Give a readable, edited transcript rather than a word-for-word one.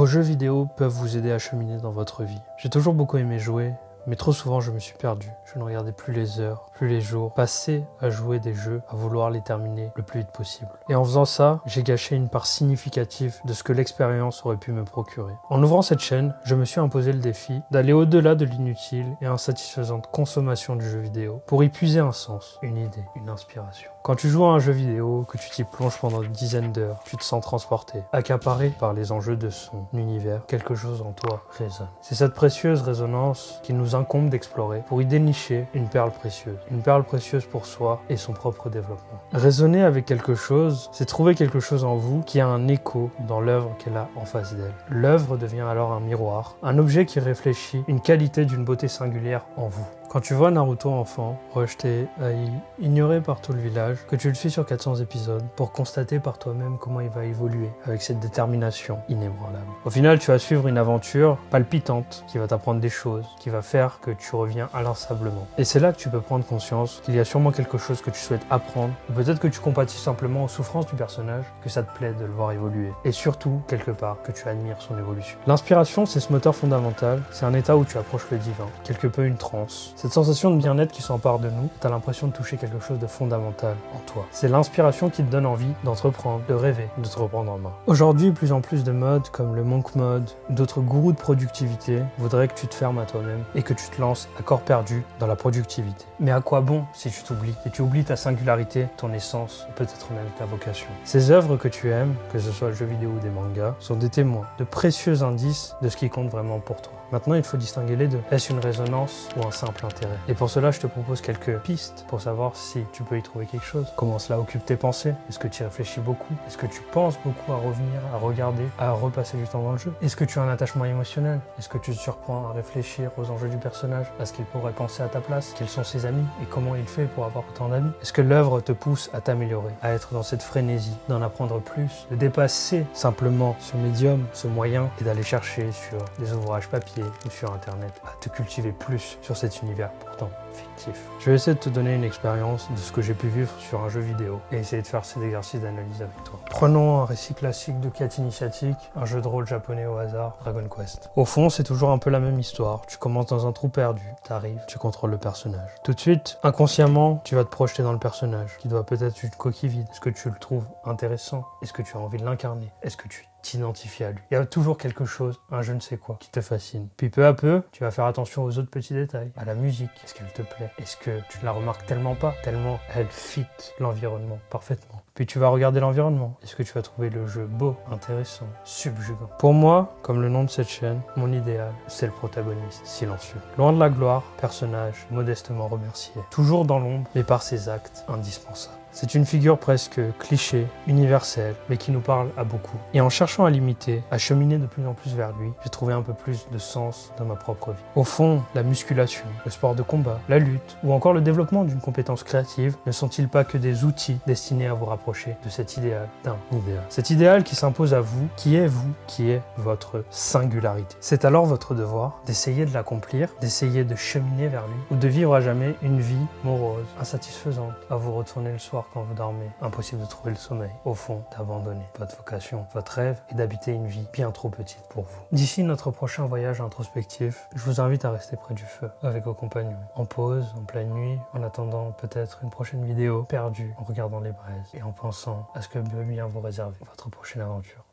Vos jeux vidéo peuvent vous aider à cheminer dans votre vie. J'ai toujours beaucoup aimé jouer, mais trop souvent je me suis perdu. Je ne regardais plus les heures, plus les jours, passés à jouer des jeux, à vouloir les terminer le plus vite possible. Et en faisant ça, j'ai gâché une part significative de ce que l'expérience aurait pu me procurer. En ouvrant cette chaîne, je me suis imposé le défi d'aller au-delà de l'inutile et insatisfaisante consommation du jeu vidéo pour y puiser un sens, une idée, une inspiration. Quand tu joues à un jeu vidéo, que tu t'y plonges pendant une dizaine d'heures, tu te sens transporté, accaparé par les enjeux de son univers, quelque chose en toi résonne. C'est cette précieuse résonance qu'il nous incombe d'explorer pour y dénicher une perle précieuse pour soi et son propre développement. Raisonner avec quelque chose, c'est trouver quelque chose en vous qui a un écho dans l'œuvre qu'elle a en face d'elle. L'œuvre devient alors un miroir, un objet qui réfléchit une qualité d'une beauté singulière en vous. Quand tu vois Naruto enfant, rejeté, haï, ignoré par tout le village, que tu le suis sur 400 épisodes pour constater par toi-même comment il va évoluer avec cette détermination inébranlable. Au final, tu vas suivre une aventure palpitante qui va t'apprendre des choses, qui va faire que tu reviens inlassablement. Et c'est là que tu peux prendre conscience qu'il y a sûrement quelque chose que tu souhaites apprendre, ou peut-être que tu compatis simplement aux souffrances du personnage, que ça te plaît de le voir évoluer. Et surtout, quelque part, que tu admires son évolution. L'inspiration, c'est ce moteur fondamental, c'est un état où tu approches le divin, quelque peu une transe. Cette sensation de bien-être qui s'empare de nous, tu as l'impression de toucher quelque chose de fondamental en toi. C'est l'inspiration qui te donne envie d'entreprendre, de rêver, de te reprendre en main. Aujourd'hui, plus en plus de modes comme le monk mode, d'autres gourous de productivité voudraient que tu te fermes à toi-même et que tu te lances à corps perdu dans la productivité. Mais à quoi bon si tu t'oublies? Si tu oublies ta singularité, ton essence, et peut-être même ta vocation. Ces œuvres que tu aimes, que ce soit le jeu vidéo ou des mangas, sont des témoins, de précieux indices de ce qui compte vraiment pour toi. Maintenant, il faut distinguer les deux. Est-ce une résonance ou un simple intérêt? Et pour cela, je te propose quelques pistes pour savoir si tu peux y trouver quelque chose. Comment cela occupe tes pensées? Est-ce que tu y réfléchis beaucoup? Est-ce que tu penses beaucoup à revenir, à regarder, à repasser du temps dans le jeu? Est-ce que tu as un attachement émotionnel? Est-ce que tu te surprends à réfléchir aux enjeux du personnage, à ce qu'il pourrait penser à ta place? Quels sont ses amis et comment il fait pour avoir autant d'amis? Est-ce que l'œuvre te pousse à t'améliorer, à être dans cette frénésie, d'en apprendre plus, de dépasser simplement ce médium, ce moyen et d'aller chercher sur des ouvrages papier ou sur internet, à te cultiver plus sur cet univers pourtant fictif. Je vais essayer de te donner une expérience de ce que j'ai pu vivre sur un jeu vidéo et essayer de faire cet exercice d'analyse avec toi. Prenons un récit classique de quête initiatique, un jeu de rôle japonais au hasard, Dragon Quest. Au fond, c'est toujours un peu la même histoire. Tu commences dans un trou perdu, t'arrives, tu contrôles le personnage. Tout de suite, inconsciemment, tu vas te projeter dans le personnage, qui doit peut-être être une coquille vide. Est-ce que tu le trouves intéressant? Est-ce que tu as envie de l'incarner? Est-ce que tu t'identifies à lui? Il y a toujours quelque chose, un je ne sais quoi, qui te fascine. Puis peu à peu, tu vas faire attention aux autres petits détails, à la musique. Est-ce qu'elle te plaît? Est-ce que tu ne la remarques tellement pas? Tellement elle fit l'environnement parfaitement. Puis tu vas regarder l'environnement. Est-ce que tu vas trouver le jeu beau, intéressant, subjugant? Pour moi, comme le nom de cette chaîne, mon idéal, c'est le protagoniste silencieux. Loin de la gloire, personnage modestement remercié. Toujours dans l'ombre, mais par ses actes indispensables. C'est une figure presque cliché, universelle, mais qui nous parle à beaucoup. Et en cherchant à l'imiter, à cheminer de plus en plus vers lui, j'ai trouvé un peu plus de sens dans ma propre vie. Au fond, la musculation, le sport de combat, la lutte, ou encore le développement d'une compétence créative ne sont-ils pas que des outils destinés à vous rapprocher de cet idéal d'un idéal? Cet idéal qui s'impose à vous, qui est votre singularité. C'est alors votre devoir d'essayer de l'accomplir, d'essayer de cheminer vers lui, ou de vivre à jamais une vie morose, insatisfaisante, à vous retourner le soir quand vous dormez, impossible de trouver le sommeil, au fond, d'abandonner votre vocation, votre rêve et d'habiter une vie bien trop petite pour vous. D'ici notre prochain voyage introspectif, je vous invite à rester près du feu, avec vos compagnons, en pause, en pleine nuit, en attendant peut-être une prochaine vidéo, perdue en regardant les braises et en pensant à ce que peut bien vous réserver votre prochaine aventure.